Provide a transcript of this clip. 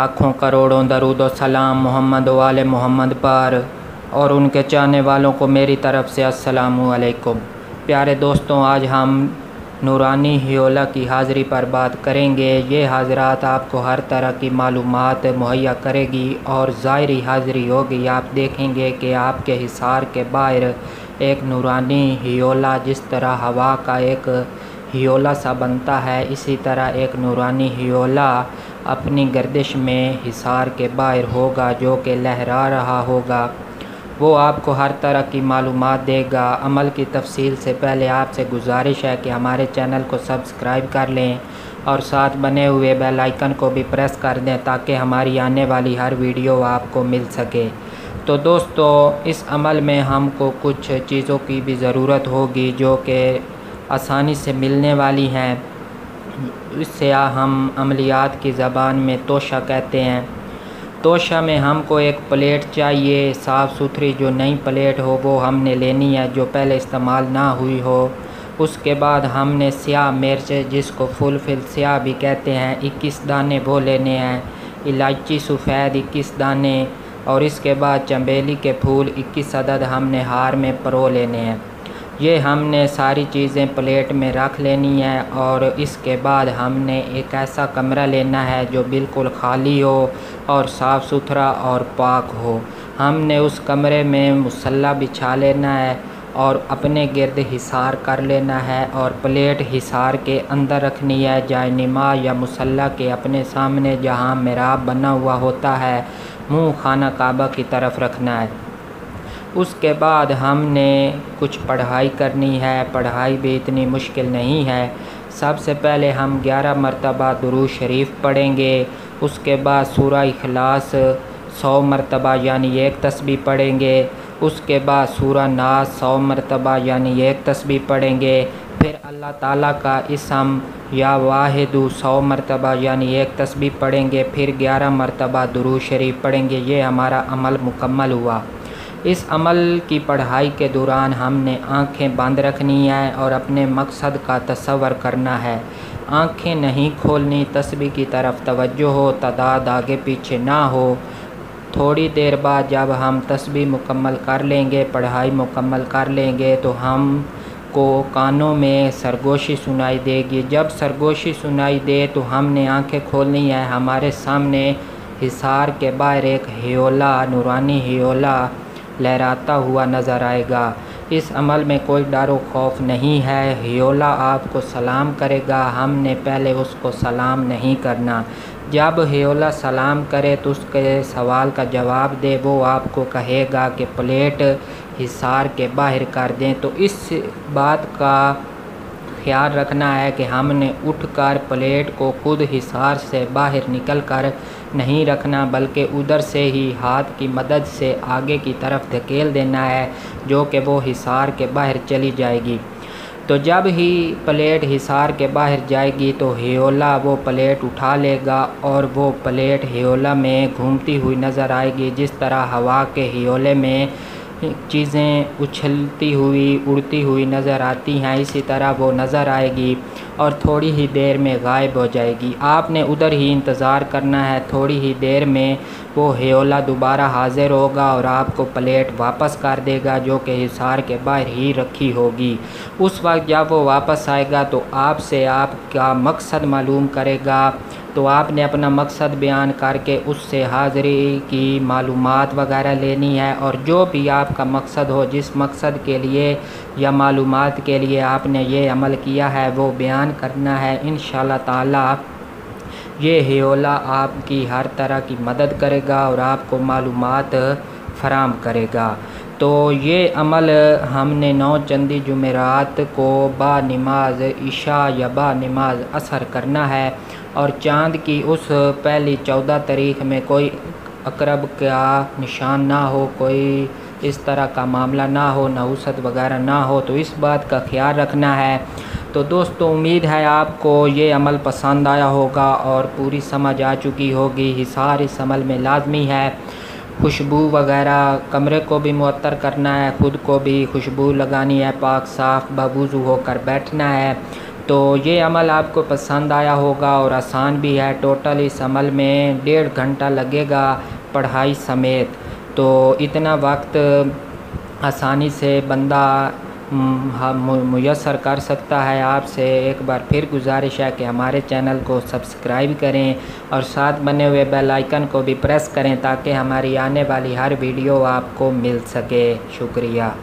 लाखों करोड़ों दरूद व सलाम मोहम्मद वाले मोहम्मद पर और उनके चाहने वालों को मेरी तरफ़ से अस्सलामु अलैकुम। प्यारे दोस्तों, आज हम नूरानी हियोला की हाज़िरी पर बात करेंगे। ये हाज़रात आपको हर तरह की मालूमात मुहैया करेगी और ज़ाहिरी हाज़िरी होगी। आप देखेंगे कि आपके हिसार के बाहर एक नूरानी हियोला, जिस तरह हवा का एक हियोला सा बनता है, इसी तरह एक नूरानी हियोला अपनी गर्दिश में हिसार के बाहर होगा, जो कि लहरा रहा होगा। वो आपको हर तरह की मालूमात देगा। अमल की तफसील से पहले आपसे गुजारिश है कि हमारे चैनल को सब्सक्राइब कर लें और साथ बने हुए बेल आइकन को भी प्रेस कर दें, ताकि हमारी आने वाली हर वीडियो आपको मिल सके। तो दोस्तों, इस अमल में हमको कुछ चीज़ों की भी ज़रूरत होगी जो कि आसानी से मिलने वाली हैं। इससे हम अमलियात की ज़बान में तोशा कहते हैं। तोशा में हमको एक प्लेट चाहिए, साफ़ सुथरी, जो नई प्लेट हो वो हमने लेनी है, जो पहले इस्तेमाल ना हुई हो। उसके बाद हमने स्याह मिर्च, जिसको फुल फिल स्याह भी कहते हैं, 21 दाने वो लेने हैं। इलायची सफ़ेद 21 दाने, और इसके बाद चमेली के फूल 21 अदद हमने हार में परो लेने हैं। ये हमने सारी चीज़ें प्लेट में रख लेनी है। और इसके बाद हमने एक ऐसा कमरा लेना है जो बिल्कुल खाली हो और साफ़ सुथरा और पाक हो। हमने उस कमरे में मुसल्ला बिछा लेना है और अपने गिर्द हिसार कर लेना है, और प्लेट हिसार के अंदर रखनी है, जायनिमा या मुसल्ला के अपने सामने, जहाँ मिहराब बना हुआ होता है, मुँह खाना काबा की तरफ रखना है। उसके बाद हमने कुछ पढ़ाई करनी है। पढ़ाई भी इतनी मुश्किल नहीं है। सबसे पहले हम 11 मरतबा दुरूद शरीफ पढ़ेंगे। उसके बाद सूरह इखलास 100 मरतबा यानी 1 तस्बीह पढ़ेंगे। उसके बाद सूरह नास 100 मरतबा यानी 1 तस्बीह पढ़ेंगे। फिर अल्लाह ताला का इसम या वाहिदु 100 मरतबा यानी 1 तस्बीह पढ़ेंगे। फिर 11 मरतबा दुरूद शरीफ पढ़ेंगे। ये हमारा अमल मुकम्मल हुआ। इस अमल की पढ़ाई के दौरान हमने आँखें बंद रखनी है और अपने मकसद का तसव्वुर करना है। आँखें नहीं खोलनी, तस्बीह की तरफ तवज्जो हो, तादाद आगे पीछे ना हो। थोड़ी देर बाद जब हम तस्बीह मुकम्मल कर लेंगे, पढ़ाई मुकम्मल कर लेंगे, तो हमको कानों में सरगोशी सुनाई देगी। जब सरगोशी सुनाई दे तो हमने आँखें खोलनी है। हमारे सामने हिसार के बाहर एक हियोला, नूरानी हियोला लहराता हुआ नज़र आएगा। इस अमल में कोई डर व खौफ नहीं है। हियोला आपको सलाम करेगा। हमने पहले उसको सलाम नहीं करना। जब हियोला सलाम करे तो उसके सवाल का जवाब दे। वो आपको कहेगा कि प्लेट हिसार के बाहर कर दें। तो इस बात का ख्याल रखना है कि हमने उठकर प्लेट को खुद हिसार से बाहर निकल कर नहीं रखना, बल्कि उधर से ही हाथ की मदद से आगे की तरफ धकेल देना है, जो कि वो हिसार के बाहर चली जाएगी। तो जब ही प्लेट हिसार के बाहर जाएगी तो हियोला वो प्लेट उठा लेगा और वो प्लेट हियोला में घूमती हुई नज़र आएगी। जिस तरह हवा के हियोले में चीज़ें उछलती हुई, उड़ती हुई नज़र आती हैं, इसी तरह वो नज़र आएगी और थोड़ी ही देर में गायब हो जाएगी। आपने उधर ही इंतज़ार करना है। थोड़ी ही देर में वो हियोला दोबारा हाज़िर होगा और आपको प्लेट वापस कर देगा, जो कि हिसार के बाहर ही रखी होगी। उस वक्त जब वो वापस आएगा तो आपसे आपका मकसद मालूम करेगा। तो आपने अपना मकसद बयान करके उससे हाज़िरी की मालूमात वगैरह लेनी है, और जो भी आपका मकसद हो, जिस मकसद के लिए या मालूमात के लिए आपने ये अमल किया है, वो बयान करना है। इंशाअल्लाह ताला ये हियोला आपकी हर तरह की मदद करेगा और आपको मालूमात फराम करेगा। तो ये अमल हमने 9 चंदी जुमेरात को बा नमाज इशा या बा नमाज असर करना है, और चाँद की उस पहली 14 तारीख़ में कोई अकरब का निशान ना हो, कोई इस तरह का मामला ना हो, नहुसत वगैरह ना हो। तो इस बात का ख्याल रखना है। तो दोस्तों, उम्मीद है आपको ये अमल पसंद आया होगा और पूरी समझ आ चुकी होगी। हिसार इस अमल में लाजमी है। खुशबू वगैरह कमरे को भी मुअत्तर करना है, ख़ुद को भी खुशबू लगानी है, पाक साफ़ बावुज़ू होकर बैठना है। तो ये अमल आपको पसंद आया होगा और आसान भी है। टोटल इस अमल में 1.5 घंटा लगेगा पढ़ाई समेत। तो इतना वक्त आसानी से बंदा मुयस्सर कर सकता है। आपसे एक बार फिर गुजारिश है कि हमारे चैनल को सब्सक्राइब करें और साथ बने हुए बेल आइकन को भी प्रेस करें ताकि हमारी आने वाली हर वीडियो आपको मिल सके। शुक्रिया।